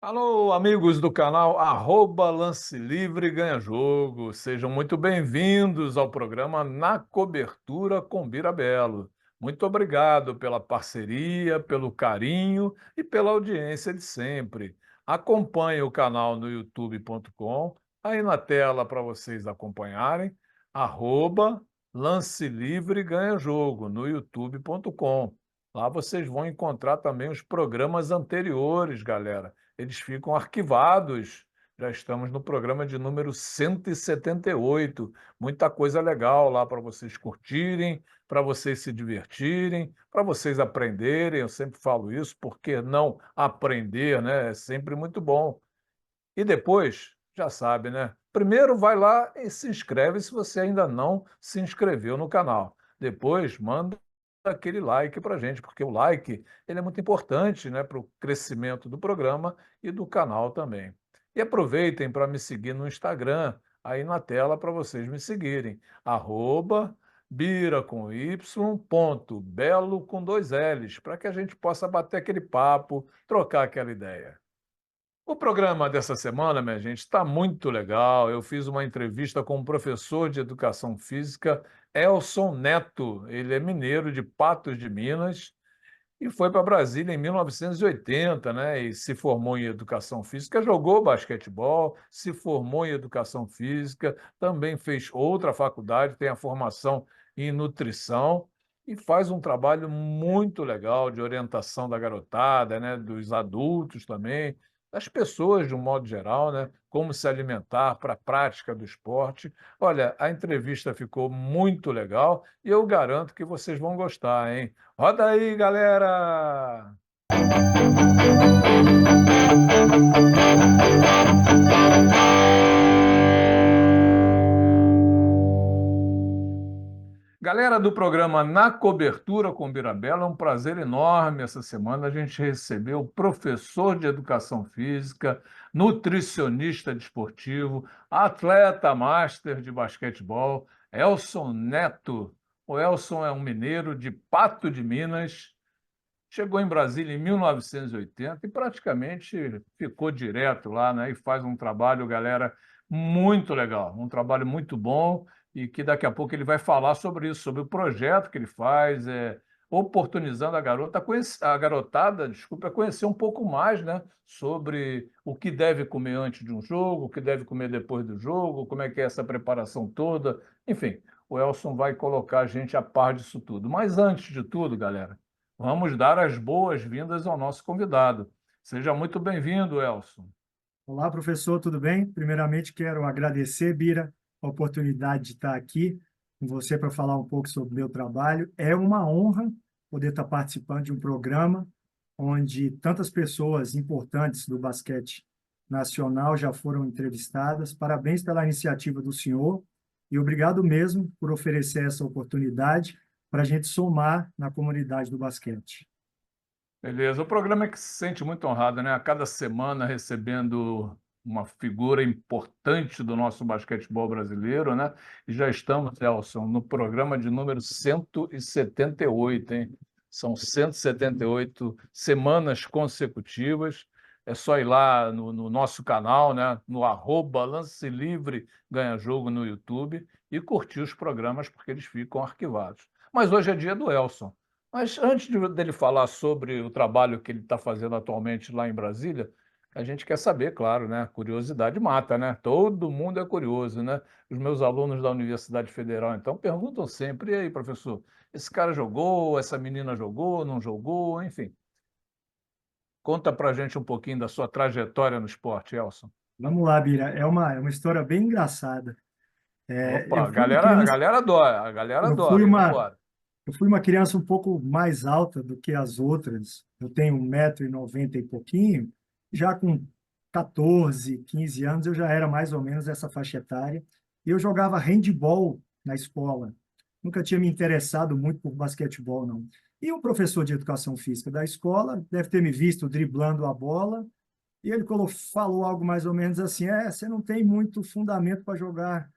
Alô, amigos do canal Lance Livre Ganha Jogo. Sejam muito bem-vindos ao programa Na Cobertura com Bira Belo. Muito obrigado pela parceria, pelo carinho e pela audiência de sempre. Acompanhe o canal no youtube.com, aí na tela para vocês acompanharem, arroba Lance Livre Ganha Jogo no youtube.com. Lá vocês vão encontrar também os programas anteriores, galera, eles ficam arquivados. Já estamos no programa de número 178. Muita coisa legal lá para vocês curtirem, para vocês se divertirem, para vocês aprenderem. Eu sempre falo isso, porque não aprender, né? É sempre muito bom. E depois, já sabe, né? Primeiro vai lá e se inscreve se você ainda não se inscreveu no canal. Depois manda aquele like para a gente, porque o like ele é muito importante, né, para o crescimento do programa e do canal também. E aproveitem para me seguir no Instagram, aí na tela para vocês me seguirem, Bira com Y, ponto, Belo com dois L's, para que a gente possa bater aquele papo, trocar aquela ideia. O programa dessa semana, minha gente, está muito legal. Eu fiz uma entrevista com o professor de Educação Física, Elson Neto. Ele é mineiro de Patos de Minas e foi para Brasília em 1980, né? E se formou em Educação Física, jogou basquetebol, se formou em Educação Física, também fez outra faculdade, tem a formação em Nutrição e faz um trabalho muito legal de orientação da garotada, né? Dos adultos também, das pessoas de um modo geral, né? Como se alimentar para a prática do esporte. Olha, a entrevista ficou muito legal e eu garanto que vocês vão gostar, hein? Roda aí, galera! Galera do programa Na Cobertura com Birabela, é um prazer enorme essa semana a gente recebeu o professor de Educação Física, nutricionista desportivo, atleta master de basquetebol, Elson Neto. O Elson é um mineiro de Pato de Minas. Chegou em Brasília em 1980 e praticamente ficou direto lá, né? E faz um trabalho, galera, muito legal, um trabalho muito bom e que daqui a pouco ele vai falar sobre isso, sobre o projeto que ele faz, oportunizando a garota, a garotada, desculpa, a conhecer um pouco mais, né? Sobre o que deve comer antes de um jogo, o que deve comer depois do jogo, como é que é essa preparação toda. Enfim, o Elson vai colocar a gente a par disso tudo. Mas antes de tudo, galera, vamos dar as boas-vindas ao nosso convidado. Seja muito bem-vindo, Elson. Olá, professor, tudo bem? Primeiramente, quero agradecer, Bira, a oportunidade de estar aqui com você para falar um pouco sobre o meu trabalho. É uma honra poder estar participando de um programa onde tantas pessoas importantes do basquete nacional já foram entrevistadas. Parabéns pela iniciativa do senhor e obrigado mesmo por oferecer essa oportunidade para a gente somar na comunidade do basquete. Beleza. O programa é que se sente muito honrado, né? A cada semana recebendo uma figura importante do nosso basquetebol brasileiro, né? E já estamos, Elson, no programa de número 178, hein? São 178 semanas consecutivas. É só ir lá no nosso canal, né? No Lance Livre Ganha Jogo no YouTube e curtir os programas, porque eles ficam arquivados. Mas hoje é dia do Elson. Mas antes dele falar sobre o trabalho que ele está fazendo atualmente lá em Brasília, a gente quer saber, claro, né? Curiosidade mata, né? Todo mundo é curioso, né? Os meus alunos da Universidade Federal, então, perguntam sempre: e aí, professor, esse cara jogou, essa menina jogou, não jogou, enfim. Conta pra gente um pouquinho da sua trajetória no esporte, Elson. Vamos lá, Bira. É uma história bem engraçada. Opa, Eu fui uma a criança, galera adora, a galera eu fui adora. uma, Vambora. eu fui uma criança um pouco mais alta do que as outras. Eu tenho 1,90 m e pouquinho. Já com 14, 15 anos, eu já era mais ou menos essa faixa etária. E eu jogava handball na escola. Nunca tinha me interessado muito por basquetebol, não. E o professor de educação física da escola deve ter me visto driblando a bola. E ele falou algo mais ou menos assim: você não tem muito fundamento para jogar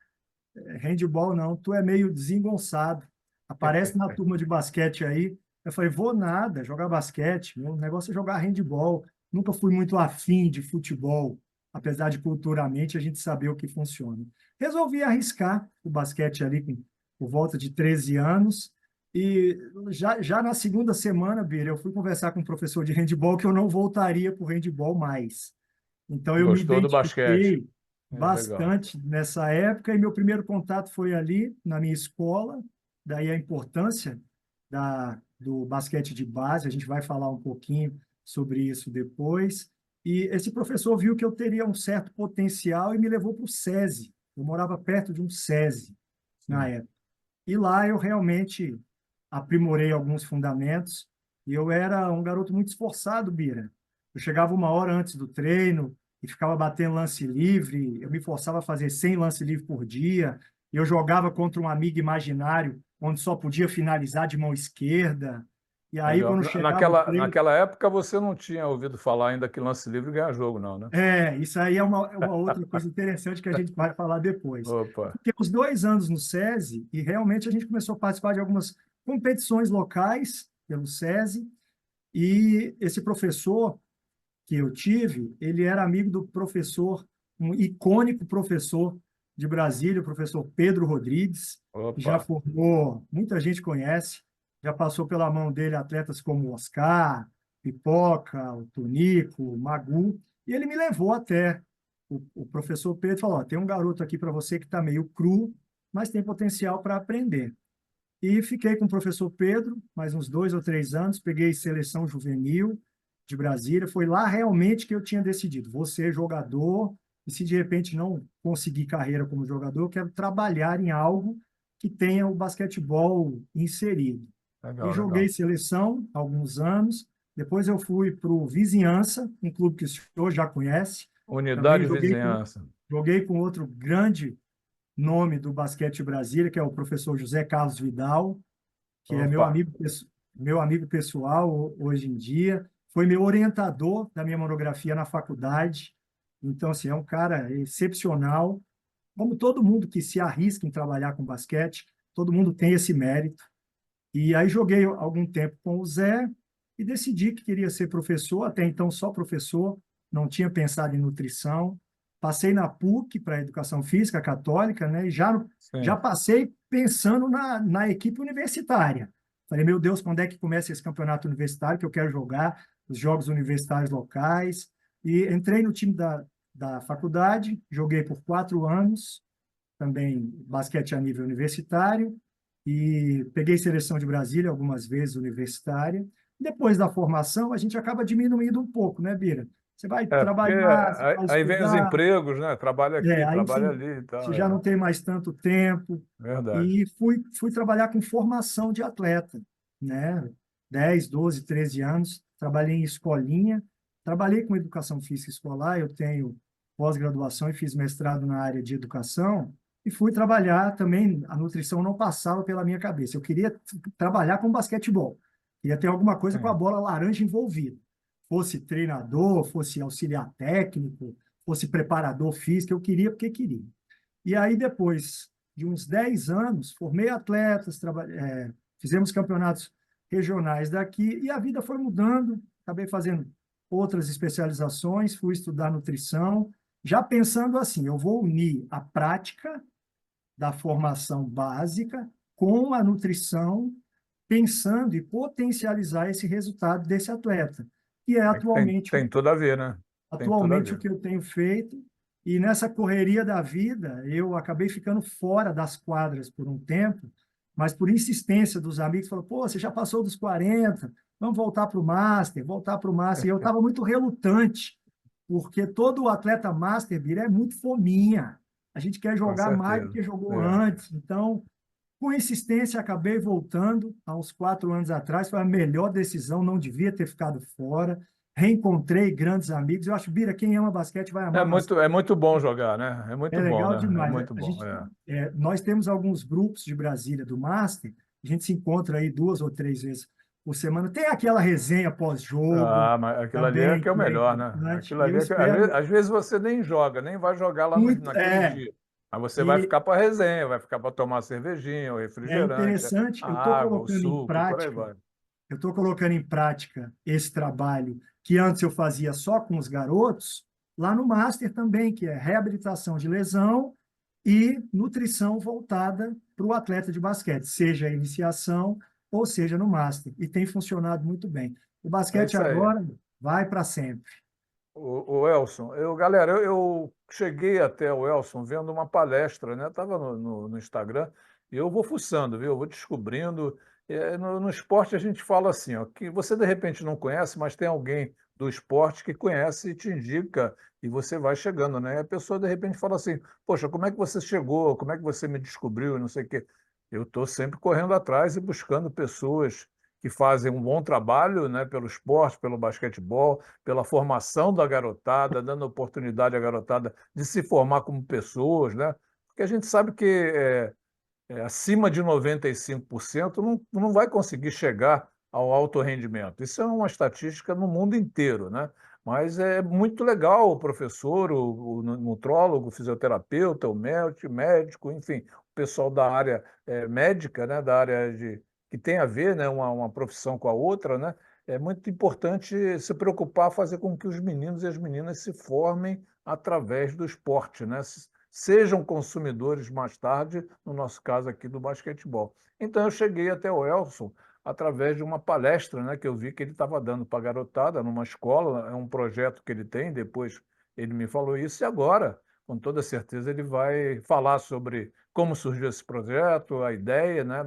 handball, não. Tu é meio desengonçado. Aparece na turma de basquete aí. Eu falei, vou nada, jogar basquete. Meu negócio é jogar handball. nunca fui muito afim de futebol, apesar de culturalmente a gente saber o que funciona. Resolvi arriscar o basquete ali por volta de 13 anos. E já na segunda semana, Bira, eu fui conversar com um professor de handebol que eu não voltaria para o handebol mais. Então, eu me Gostou do basquete? identifiquei É, legal. bastante nessa época e meu primeiro contato foi ali na minha escola, daí a importância do basquete de base, a gente vai falar um pouquinho sobre isso depois. E esse professor viu que eu teria um certo potencial e me levou para o SESI. Eu morava perto de um SESI na Sim. época. E lá eu realmente aprimorei alguns fundamentos e eu era um garoto muito esforçado, Bira. Eu chegava uma hora antes do treino e ficava batendo lance livre, eu me forçava a fazer 100 lance livre por dia, eu jogava contra um amigo imaginário onde só podia finalizar de mão esquerda. E aí, Legal. quando chegava o treino, Naquela época você não tinha ouvido falar ainda que lance livre ganha jogo, não, né? isso aí é uma outra coisa interessante que a gente vai falar depois. Eu Opa, fiquei uns 2 anos no SESI e realmente a gente começou a participar de algumas competições locais pelo SESI. E esse professor que eu tive, ele era amigo do professor, um icônico professor de Brasília, o professor Pedro Rodrigues, que já opa. formou, muita gente conhece, já passou pela mão dele atletas como o Oscar, Pipoca, o Tonico, o Magu, e ele me levou até o professor Pedro e falou: ó, tem um garoto aqui para você que está meio cru, mas tem potencial para aprender. E fiquei com o professor Pedro mais uns 2 ou 3 anos, peguei seleção juvenil de Brasília. Foi lá realmente que eu tinha decidido, vou ser jogador, e se de repente não conseguir carreira como jogador, eu quero trabalhar em algo que tenha o basquetebol inserido. E Legal, joguei legal. seleção há alguns anos, depois eu fui para o Vizinhança, um clube que o senhor já conhece, também Unidade de vizinhança. joguei com outro grande nome do basquete Brasília, que é o professor José Carlos Vidal, que é Opa, meu amigo pessoal hoje em dia, foi meu orientador da minha monografia na faculdade. Então, assim, é um cara excepcional. Como todo mundo que se arrisca em trabalhar com basquete, todo mundo tem esse mérito. E aí joguei algum tempo com o Zé e decidi que queria ser professor, até então só professor, não tinha pensado em nutrição. Passei na PUC para Educação Física Católica, né? E já sim. passei pensando na equipe universitária. Falei, meu Deus, quando é que começa esse campeonato universitário que eu quero jogar, os jogos universitários locais? E entrei no time da faculdade, joguei por 4 anos, também basquete a nível universitário, e peguei seleção de Brasília algumas vezes universitária. Depois da formação, a gente acaba diminuindo um pouco, né, Bira? Você vai É, porque trabalhar, você vai aí vem os estudar, empregos, né? Trabalha aqui, aí trabalha você, ali e você tal. já não É, tem mais tanto tempo. verdade. E fui trabalhar com formação de atleta, né? 10, 12, 13 anos, trabalhei em escolinha, trabalhei com educação física escolar, eu tenho pós-graduação e fiz mestrado na área de educação, e fui trabalhar também, a nutrição não passava pela minha cabeça, eu queria trabalhar com basquetebol, queria ter alguma coisa com a Sim. bola laranja envolvida, fosse treinador, fosse auxiliar técnico, fosse preparador físico, eu queria porque queria. E aí, depois de uns 10 anos, formei atletas, fizemos campeonatos regionais daqui, e a vida foi mudando. Acabei fazendo outras especializações, fui estudar nutrição, já pensando assim: eu vou unir a prática da formação básica com a nutrição, pensando em potencializar esse resultado desse atleta, que é atualmente Tem tudo a ver, né? Tem tudo a o ver. que eu tenho feito. E nessa correria da vida, eu acabei ficando fora das quadras por um tempo, mas por insistência dos amigos, falou: pô, você já passou dos 40, vamos voltar para o Master, voltar para o Master. E eu estava muito relutante, porque todo atleta Master, Bira, é muito fominha. A gente quer Com jogar mais do certeza. que jogou É. antes. Então, com insistência, acabei voltando há uns 4 anos atrás. Foi a melhor decisão, não devia ter ficado fora. Reencontrei grandes amigos. Eu acho, Bira, quem ama basquete vai amar basquete. É muito bom jogar, né? É É muito bom, legal né? É demais. muito bom. É. Nós temos alguns grupos de Brasília do Master. A gente se encontra aí 2 ou 3 vezes por semana. Tem aquela resenha pós-jogo Ah, mas aquilo ali é também, que é o que é melhor, né? importante. Aquilo E eu ali é que, espero às vezes você nem joga, nem vai jogar lá muito. naquele dia. Mas você vai E ficar para resenha, vai ficar para tomar uma cervejinha, o é refrigerante, interessante, a eu estou água, o colocando em suco e por aí prática vai. eu estou colocando em prática esse trabalho que antes eu fazia só com os garotos, lá no Master também, que é reabilitação de lesão e nutrição voltada para o atleta de basquete, seja a iniciação ou seja no Master. E tem funcionado muito bem. O É basquete isso aí. agora vai para sempre. O Elson, galera, eu cheguei até o Elson vendo uma palestra, né? Estava no Instagram e eu vou fuçando, viu? Eu vou descobrindo. No esporte a gente fala assim, ó, que você de repente não conhece, mas tem alguém do esporte que conhece e te indica e você vai chegando, né? E a pessoa de repente fala assim, poxa, como é que você chegou? Como é que você me descobriu? Não sei o quê. Eu estou sempre correndo atrás e buscando pessoas que fazem um bom trabalho, né, pelo esporte, pelo basquetebol, pela formação da garotada, dando oportunidade à garotada de se formar como pessoas, né? Porque a gente sabe que acima de 95% não vai conseguir chegar ao alto rendimento. Isso é uma estatística no mundo inteiro, né? Mas é muito legal o professor, o nutrólogo, o fisioterapeuta, o médico, enfim, o pessoal da área médica, né? Da área que tem a ver, né? Uma profissão com a outra, né? É muito importante se preocupar, fazer com que os meninos e as meninas se formem através do esporte, né? Sejam consumidores mais tarde, no nosso caso aqui do basquetebol. Então eu cheguei até o Elson através de uma palestra, né, que eu vi que ele estava dando para a garotada numa escola, é um projeto que ele tem, depois ele me falou isso, e agora, com toda certeza, ele vai falar sobre como surgiu esse projeto, a ideia, né,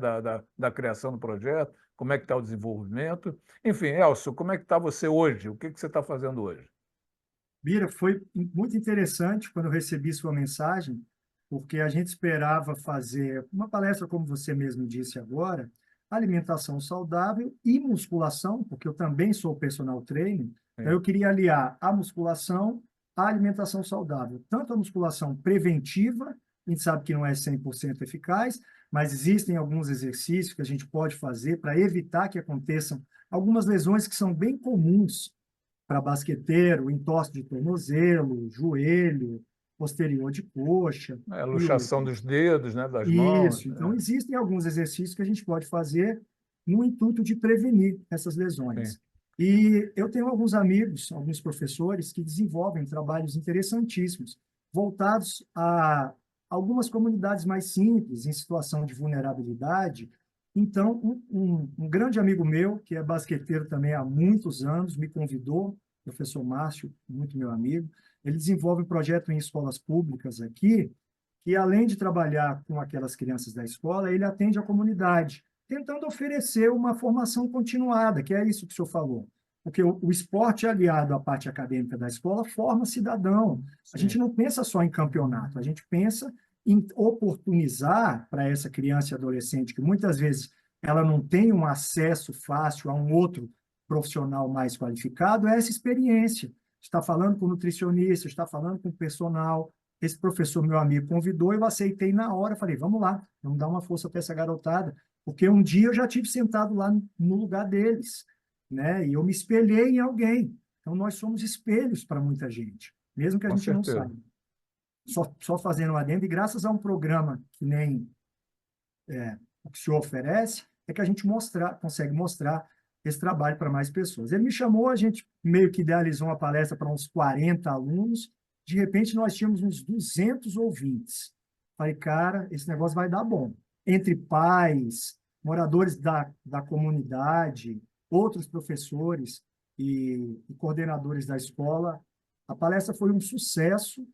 da criação do projeto, como é que está o desenvolvimento. Enfim, Elson, como é que está você hoje? O que que você está fazendo hoje? Bira, foi muito interessante quando eu recebi sua mensagem, porque a gente esperava fazer uma palestra, como você mesmo disse agora, alimentação saudável e musculação, porque eu também sou personal trainer, então Sim. eu queria aliar a musculação à alimentação saudável, tanto a musculação preventiva, a gente sabe que não é 100% eficaz, mas existem alguns exercícios que a gente pode fazer para evitar que aconteçam algumas lesões que são bem comuns para basqueteiro, entorse de tornozelo, joelho, posterior de coxa e Luxação outros. dos dedos, né, das mãos. Isso. Então, existem alguns exercícios que a gente pode fazer no intuito de prevenir essas Sim. lesões. E eu tenho alguns amigos, alguns professores que desenvolvem trabalhos interessantíssimos, voltados a algumas comunidades mais simples, em situação de vulnerabilidade. Então, um grande amigo meu, que é basqueteiro também há muitos anos, me convidou, professor Márcio, muito meu amigo, ele desenvolve um projeto em escolas públicas aqui, que além de trabalhar com aquelas crianças da escola, ele atende a comunidade, tentando oferecer uma formação continuada, que é isso que o senhor falou. Porque o esporte aliado à parte acadêmica da escola forma cidadão. A gente Sim. não pensa só em campeonato, a gente pensa em oportunizar para essa criança e adolescente, que muitas vezes ela não tem um acesso fácil a um outro profissional mais qualificado, essa experiência. Está falando com o nutricionista, está falando com o personal, esse professor, meu amigo, convidou, eu aceitei na hora, falei, vamos lá, vamos dar uma força para essa garotada, porque um dia eu já tive sentado lá no lugar deles, né? E eu me espelhei em alguém. Então, nós somos espelhos para muita gente, mesmo que a Com gente não certeza. saiba. Só fazendo lá dentro, e graças a um programa que nem o que o senhor oferece, é que a gente consegue mostrar esse trabalho para mais pessoas. Ele me chamou, a gente meio que idealizou uma palestra para uns 40 alunos, de repente nós tínhamos uns 200 ouvintes. Falei, cara, esse negócio vai dar bom. Entre pais, moradores da comunidade, outros professores e coordenadores da escola, a palestra foi um sucesso,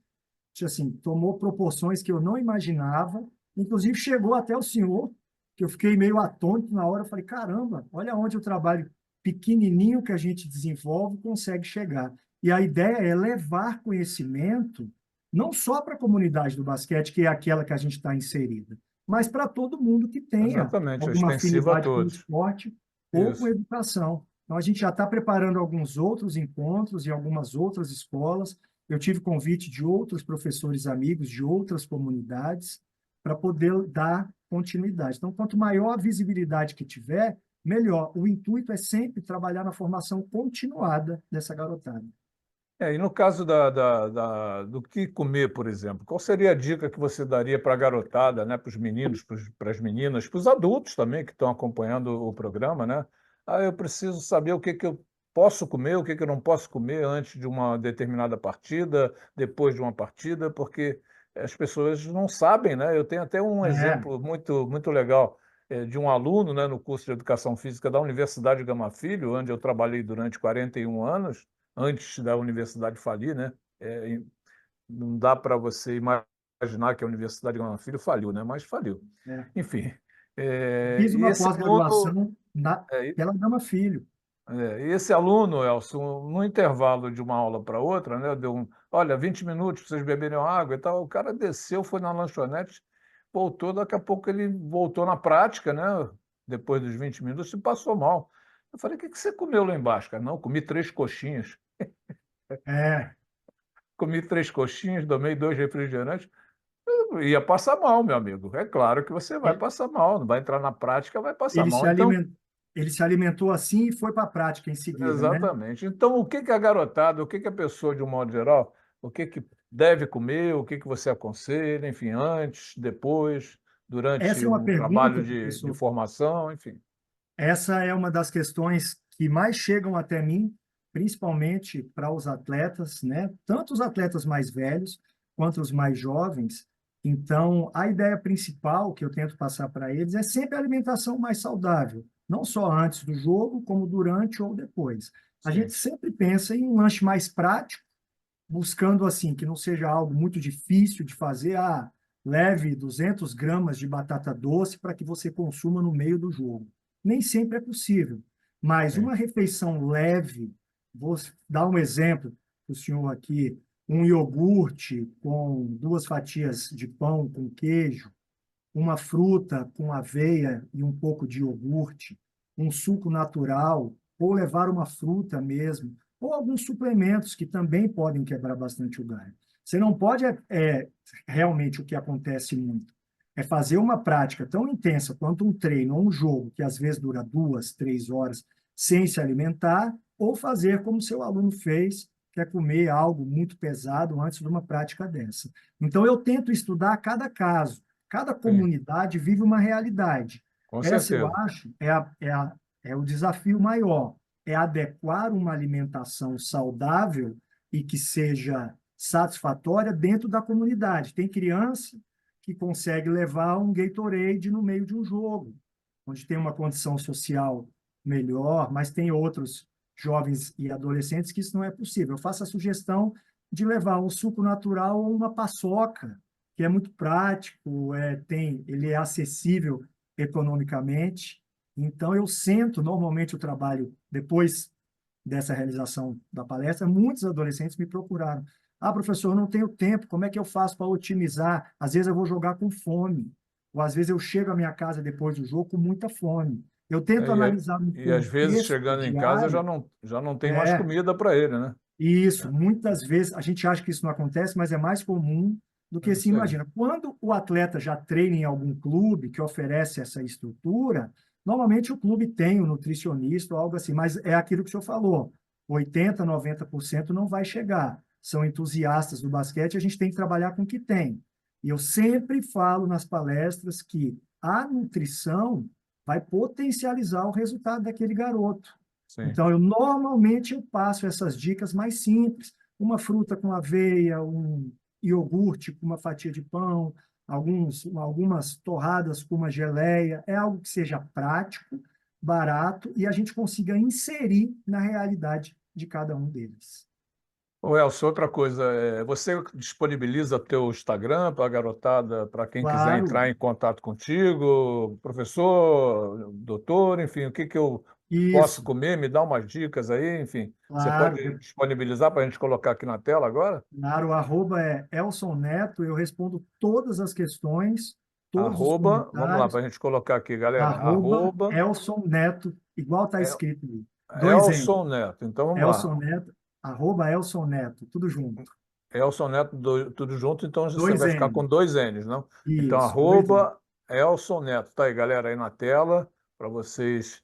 assim, tomou proporções que eu não imaginava, inclusive chegou até o senhor, que eu fiquei meio atônito na hora, eu falei, caramba, olha onde o trabalho pequenininho que a gente desenvolve consegue chegar. E a ideia é levar conhecimento não só para a comunidade do basquete, que é aquela que a gente está inserida, mas para todo mundo que tenha Exatamente, é alguma extensivo a afinidade com o todos. esporte ou com Isso. educação. Então, a gente já está preparando alguns outros encontros em algumas outras escolas. Eu tive convite de outros professores amigos de outras comunidades para poder dar continuidade. Então, quanto maior a visibilidade que tiver, melhor. O intuito é sempre trabalhar na formação continuada dessa garotada. E no caso do que comer, por exemplo, qual seria a dica que você daria para a garotada, né, para os meninos, para as meninas, para os adultos também que estão acompanhando o programa, né? Eu preciso saber o que que eu posso comer, o que que eu não posso comer antes de uma determinada partida, depois de uma partida, porque as pessoas não sabem, né? Eu tenho até um É, exemplo muito legal, de um aluno, né, no curso de Educação Física da Universidade Gama Filho, onde eu trabalhei durante 41 anos, antes da universidade falir, né? Não dá para você imaginar que a Universidade Gama Filho faliu, né? Mas faliu. é. Enfim, Fiz e uma esse aluno, pós-graduação é, pela Gama Filho. e esse aluno, Elson, no intervalo de uma aula para outra, né, olha, 20 minutos para vocês beberem água e tal, o cara desceu, foi na lanchonete, voltou, daqui a pouco ele voltou na prática, né, depois dos 20 minutos, e passou mal. Eu falei, o que que você comeu lá embaixo, cara? Não, comi 3 coxinhas. É, Comi 3 coxinhas, tomei 2 refrigerantes. Eu ia passar mal, meu amigo. É claro que você vai ele, passar mal, não vai entrar na prática, vai passar ele mal. se Então, alimentou, ele se alimentou assim e foi para a prática em seguida, né? exatamente. Então, o que que a garotada, o que que a pessoa, de um modo geral, o que que deve comer, o que que você aconselha, enfim, antes, depois, Essa durante é uma o pergunta, trabalho de professor. formação, enfim. Essa é uma das questões que mais chegam até mim, principalmente para os atletas, né? Tanto os atletas mais velhos quanto os mais jovens. Então, a ideia principal que eu tento passar para eles é sempre a alimentação mais saudável, não só antes do jogo, como durante ou depois. A gente Sim, sempre pensa em um lanche mais prático, buscando assim que não seja algo muito difícil de fazer. Leve 200 gramas de batata doce para que você consuma no meio do jogo. Nem sempre é possível, mas sim. uma refeição leve, vou dar um exemplo para o senhor aqui, um iogurte com 2 fatias de pão com queijo, uma fruta com aveia e um pouco de iogurte, um suco natural, ou levar uma fruta mesmo, ou alguns suplementos que também podem quebrar bastante o galho. Você não pode, realmente o que acontece muito, é fazer uma prática tão intensa quanto um treino ou um jogo, que às vezes dura 2, 3 horas, sem se alimentar, ou fazer como seu aluno fez, que é comer algo muito pesado antes de uma prática dessa. Então, eu tento estudar cada caso. Cada Sim, comunidade vive uma realidade. com Essa, eu certeza. acho, é o desafio maior, é adequar uma alimentação saudável e que seja satisfatória dentro da comunidade. Tem criança que consegue levar um Gatorade no meio de um jogo, onde tem uma condição social melhor, mas tem outros jovens e adolescentes que isso não é possível. Eu faço a sugestão de levar um suco natural ou uma paçoca, que é muito prático, ele é acessível economicamente. Então, eu sento, normalmente eu trabalho depois dessa realização da palestra, muitos adolescentes me procuraram. Professor, eu não tenho tempo, como é que eu faço para otimizar? Às vezes eu vou jogar com fome, ou às vezes eu chego à minha casa depois do jogo com muita fome. Eu tento É, analisar no e às vezes, contexto chegando em casa, diário. já não tem mais É, comida para ele, né? isso, muitas vezes a gente acha que isso não acontece, mas é mais comum do É que se isso aí. imagina. Quando o atleta já treina em algum clube que oferece essa estrutura, normalmente o clube tem um nutricionista ou algo assim, mas é aquilo que o senhor falou, 80, 90% não vai chegar. São entusiastas do basquete, a gente tem que trabalhar com o que tem. E eu sempre falo nas palestras que a nutrição vai potencializar o resultado daquele garoto. Sim. Então, normalmente eu passo essas dicas mais simples. Uma fruta com aveia, um iogurte com uma fatia de pão, algumas torradas com uma geleia. É algo que seja prático, barato e a gente consiga inserir na realidade de cada um deles. Ô, Elcio, outra coisa, você disponibiliza teu Instagram para a garotada, para quem quiser Claro, entrar em contato contigo, professor, doutor, enfim, o que que eu posso isso, comer? Me dá umas dicas aí, enfim. Você claro. pode disponibilizar para a gente colocar aqui na tela agora? Claro, o arroba é Elson Neto, eu respondo todas as questões, todos os Arroba, vamos lá, para comentários. a gente colocar aqui, galera. Arroba Arroba Elson Neto, igual está El- escrito ali. Dois N. Elson Neto. Então vamos lá. Elson Neto, arroba Elson Neto, tudo junto. Elson Neto, tudo junto, então você Dois vai ficar com N. 2 N's, não? Então, Isso, dois N. arroba Elson Neto. Tá aí, galera, aí na tela, para vocês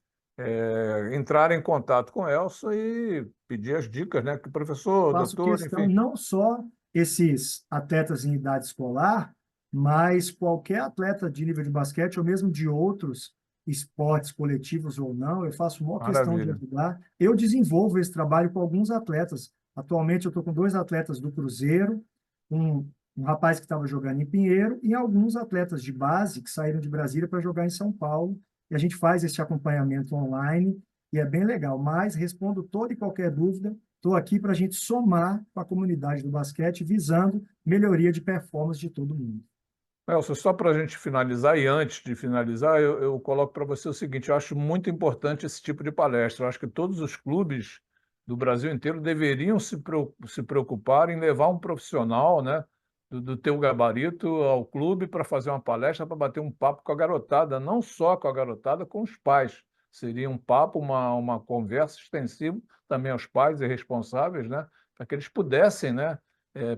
entrarem em contato com o Elson e pedir as dicas, né? Que professor, Faço doutor, questão enfim. não só esses atletas em idade escolar, mas qualquer atleta de nível de basquete ou mesmo de outros esportes coletivos ou não, eu faço maior questão de Maravilha. ajudar. Eu desenvolvo esse trabalho com alguns atletas. Atualmente, eu estou com 2 atletas do Cruzeiro, um rapaz que estava jogando em Pinheiro e alguns atletas de base que saíram de Brasília para jogar em São Paulo. E a gente faz esse acompanhamento online e é bem legal. Mas respondo toda e qualquer dúvida. Estou aqui para a gente somar com a comunidade do basquete, visando melhoria de performance de todo mundo. Elcio, só para a gente finalizar, e antes de finalizar, eu coloco para você o seguinte: eu acho muito importante esse tipo de palestra. Eu acho que todos os clubes do Brasil inteiro deveriam se preocupar em levar um profissional, né, do teu gabarito ao clube para fazer uma palestra, para bater um papo com a garotada, não só com a garotada, com os pais. Seria um papo, uma conversa extensiva também aos pais e responsáveis, né, para que eles pudessem, né,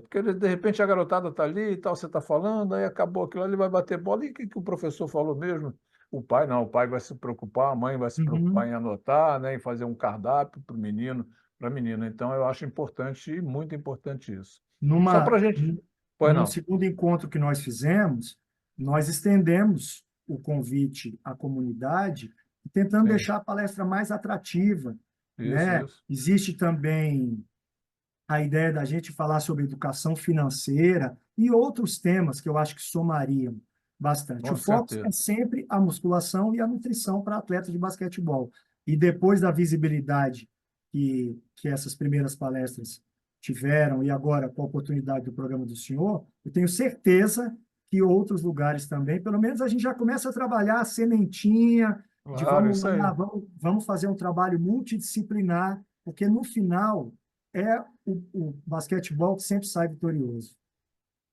porque de repente a garotada está ali e tal, você está falando, aí acabou aquilo ali, vai bater bola, e o que, que o professor falou mesmo? O pai não, o pai vai se preocupar, a mãe vai se preocupar Uhum. em anotar, né, em fazer um cardápio para o menino, para a menina. Então eu acho importante, muito importante isso. Só para a Numa, gente. Pois num não. segundo encontro que nós fizemos, nós estendemos o convite à comunidade, tentando Sim, deixar a palestra mais atrativa, isso, né? isso. Existe também a ideia da gente falar sobre educação financeira e outros temas que eu acho que somariam bastante. O Com foco é certeza. sempre a musculação e a nutrição para atletas de basquetebol. E depois da visibilidade que essas primeiras palestras tiveram, e agora com a oportunidade do programa do senhor, eu tenho certeza que outros lugares também, pelo menos a gente já começa a trabalhar a sementinha de Claro, vamos isso lá, aí. vamos fazer um trabalho multidisciplinar, porque no final é o basquetebol que sempre sai vitorioso.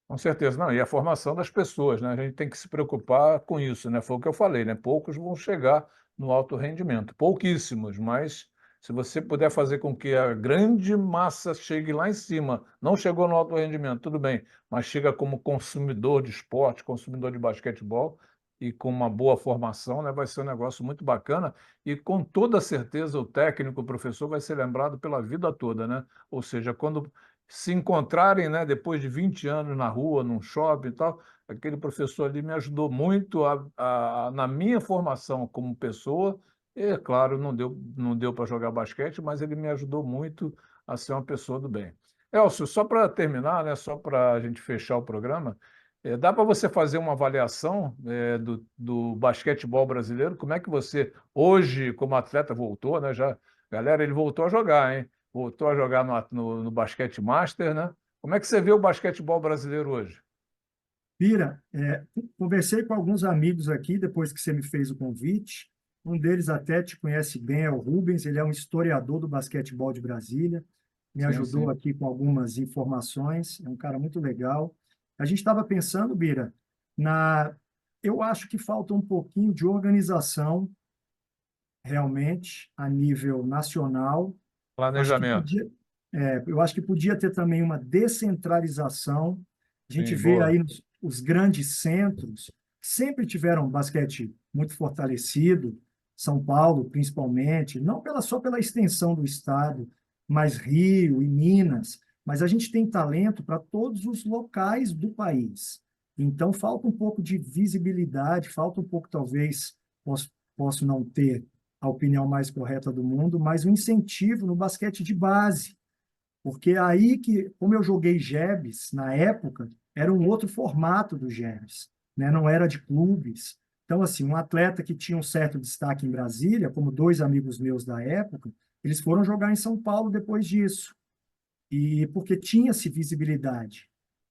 Com certeza, não. E a formação das pessoas, né? A gente tem que se preocupar com isso, né? Foi o que eu falei, né? Poucos vão chegar no alto rendimento, pouquíssimos, mas se você puder fazer com que a grande massa chegue lá em cima, não chegou no alto rendimento, tudo bem, mas chega como consumidor de esporte, consumidor de basquetebol e com uma boa formação, né? Vai ser um negócio muito bacana e com toda certeza o técnico, o professor vai ser lembrado pela vida toda, né? Ou seja, quando se encontrarem, né, depois de 20 anos na rua, num shopping e tal, aquele professor ali me ajudou muito na minha formação como pessoa. E, é claro, não deu para jogar basquete, mas ele me ajudou muito a ser uma pessoa do bem. Elcio, só para terminar, né, só para a gente fechar o programa, dá para você fazer uma avaliação, do basquetebol brasileiro? Como é que você, hoje, como atleta, voltou, né? Já, galera, ele voltou a jogar, hein? Voltou a jogar no Basquete Master, né? Como é que você vê o basquetebol brasileiro hoje? Pira, conversei com alguns amigos aqui depois que você me fez o convite. Um deles até te conhece bem, é o Rubens, ele é um historiador do basquetebol de Brasília, me Sim, ajudou sim. aqui com algumas informações, é um cara muito legal. A gente estava pensando, Bira, na... eu acho que falta um pouquinho de organização realmente a nível nacional. Acho que Planejamento. eu acho que podia ter também uma descentralização. A gente Sim, vê boa. aí os grandes centros sempre tiveram basquete muito fortalecido, São Paulo principalmente, não só pela extensão do estado, mas Rio e Minas. Mas a gente tem talento para todos os locais do país. Então falta um pouco de visibilidade, falta um pouco talvez posso não ter a opinião mais correta do mundo, mas um incentivo no basquete de base. Porque é aí que, como eu joguei JEBs na época, era um outro formato do JEBs, né? Não era de clubes. Então, assim, um atleta que tinha um certo destaque em Brasília, como 2 amigos meus da época, eles foram jogar em São Paulo depois disso, e porque tinha-se visibilidade,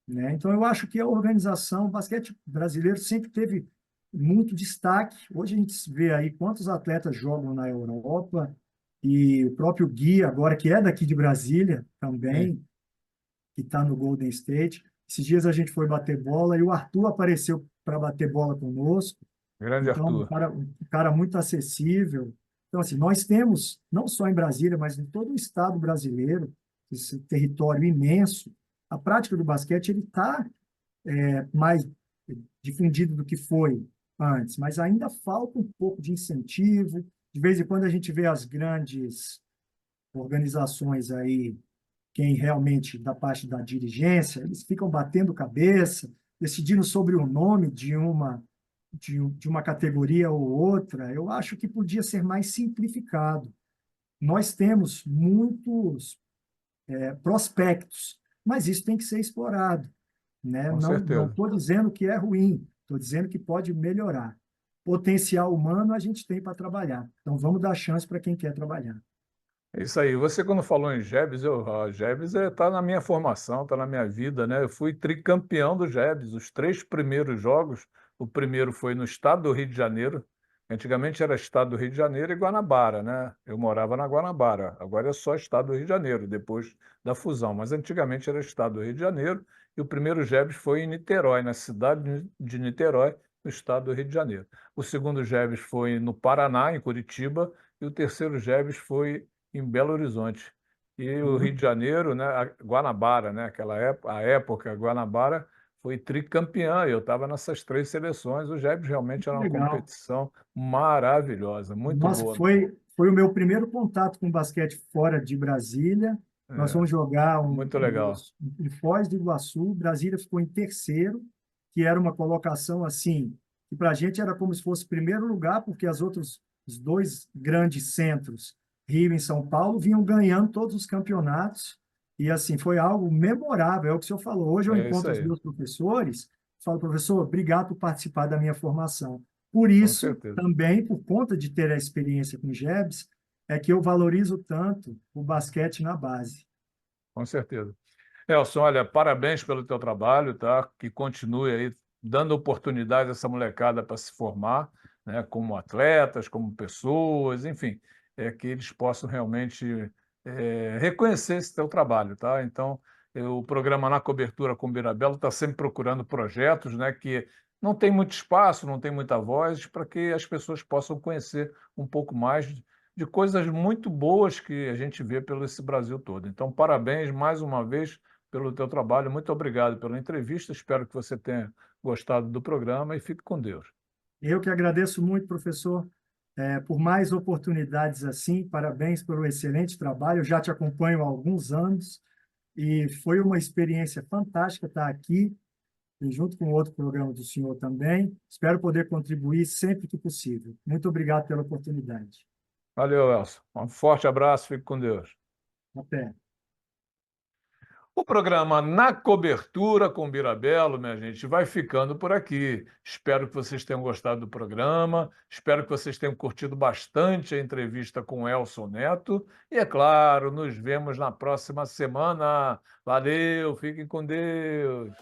né? Então, eu acho que a organização, o basquete brasileiro sempre teve muito destaque. Hoje a gente vê aí quantos atletas jogam na Europa, e o próprio Gui, agora que é daqui de Brasília Sim. também, que está no Golden State. Esses dias a gente foi bater bola e o Arthur apareceu para bater bola conosco. Grande Então, Arthur. um cara muito acessível. Então, assim, nós temos, não só em Brasília, mas em todo o estado brasileiro, esse território imenso, a prática do basquete ele está mais difundido do que foi antes, mas ainda falta um pouco de incentivo. De vez em quando a gente vê as grandes organizações aí, quem realmente da parte da dirigência, eles ficam batendo cabeça, decidindo sobre o nome de uma categoria ou outra, eu acho que podia ser mais simplificado. Nós temos muitos prospectos, mas isso tem que ser explorado, né? Com Não certeza. estou dizendo que é ruim, estou dizendo que pode melhorar. Potencial humano a gente tem para trabalhar, então vamos dar chance para quem quer trabalhar. É isso aí. Você, quando falou em Jebs, Jebs está na minha formação, está na minha vida, né? Eu fui tricampeão do Jebs. Os 3 primeiros jogos, o primeiro foi no estado do Rio de Janeiro. Antigamente era estado do Rio de Janeiro e Guanabara, né? Eu morava na Guanabara. Agora é só estado do Rio de Janeiro, depois da fusão. Mas antigamente era estado do Rio de Janeiro e o primeiro Jebs foi em Niterói, na cidade de Niterói, no estado do Rio de Janeiro. O segundo Jebs foi no Paraná, em Curitiba, e o terceiro Jebs foi em Belo Horizonte. E o Rio Muito de Janeiro, né, a Guanabara, né, a época, Guanabara foi tricampeã. Eu estava nessas 3 seleções. O Jebs realmente era uma legal. competição maravilhosa, muito Nossa, boa mesmo. foi o meu primeiro contato com basquete fora de Brasília. Nós É, fomos jogar muito legal. em Foz do Iguaçu. Brasília ficou em terceiro, que era uma colocação assim, que para a gente era como se fosse primeiro lugar, porque os dois grandes centros, Rio e São Paulo, vinham ganhando todos os campeonatos. E assim, foi algo memorável, é o que o senhor falou. Hoje eu É isso encontro os aí, meus professores, falo, professor, obrigado por participar da minha formação. Por com isso, certeza, também, por conta de ter a experiência com Jebs, é que eu valorizo tanto o basquete na base. com certeza. Elson, olha, parabéns pelo teu trabalho, tá? Que continue aí dando oportunidade a essa molecada para se formar, né? Como atletas, como pessoas, enfim, que eles possam realmente reconhecer esse teu trabalho, tá? Então, o programa Na Cobertura com Birabelo está sempre procurando projetos, né? Que não tem muito espaço, não tem muita voz, para que as pessoas possam conhecer um pouco mais de coisas muito boas que a gente vê pelo esse Brasil todo. Então, parabéns mais uma vez pelo teu trabalho. Muito obrigado pela entrevista. Espero que você tenha gostado do programa e fique com Deus. Eu que agradeço muito, professor, por mais oportunidades assim. Parabéns pelo excelente trabalho. Eu já te acompanho há alguns anos e foi uma experiência fantástica estar aqui, e junto com outro programa do senhor também. Espero poder contribuir sempre que possível. Muito obrigado pela oportunidade. Valeu, Elson. Um forte abraço, fique com Deus. Até. O programa Na Cobertura com Birabelo, minha gente, vai ficando por aqui. Espero que vocês tenham gostado do programa, espero que vocês tenham curtido bastante a entrevista com o Elson Neto. E, é claro, nos vemos na próxima semana. Valeu, fiquem com Deus.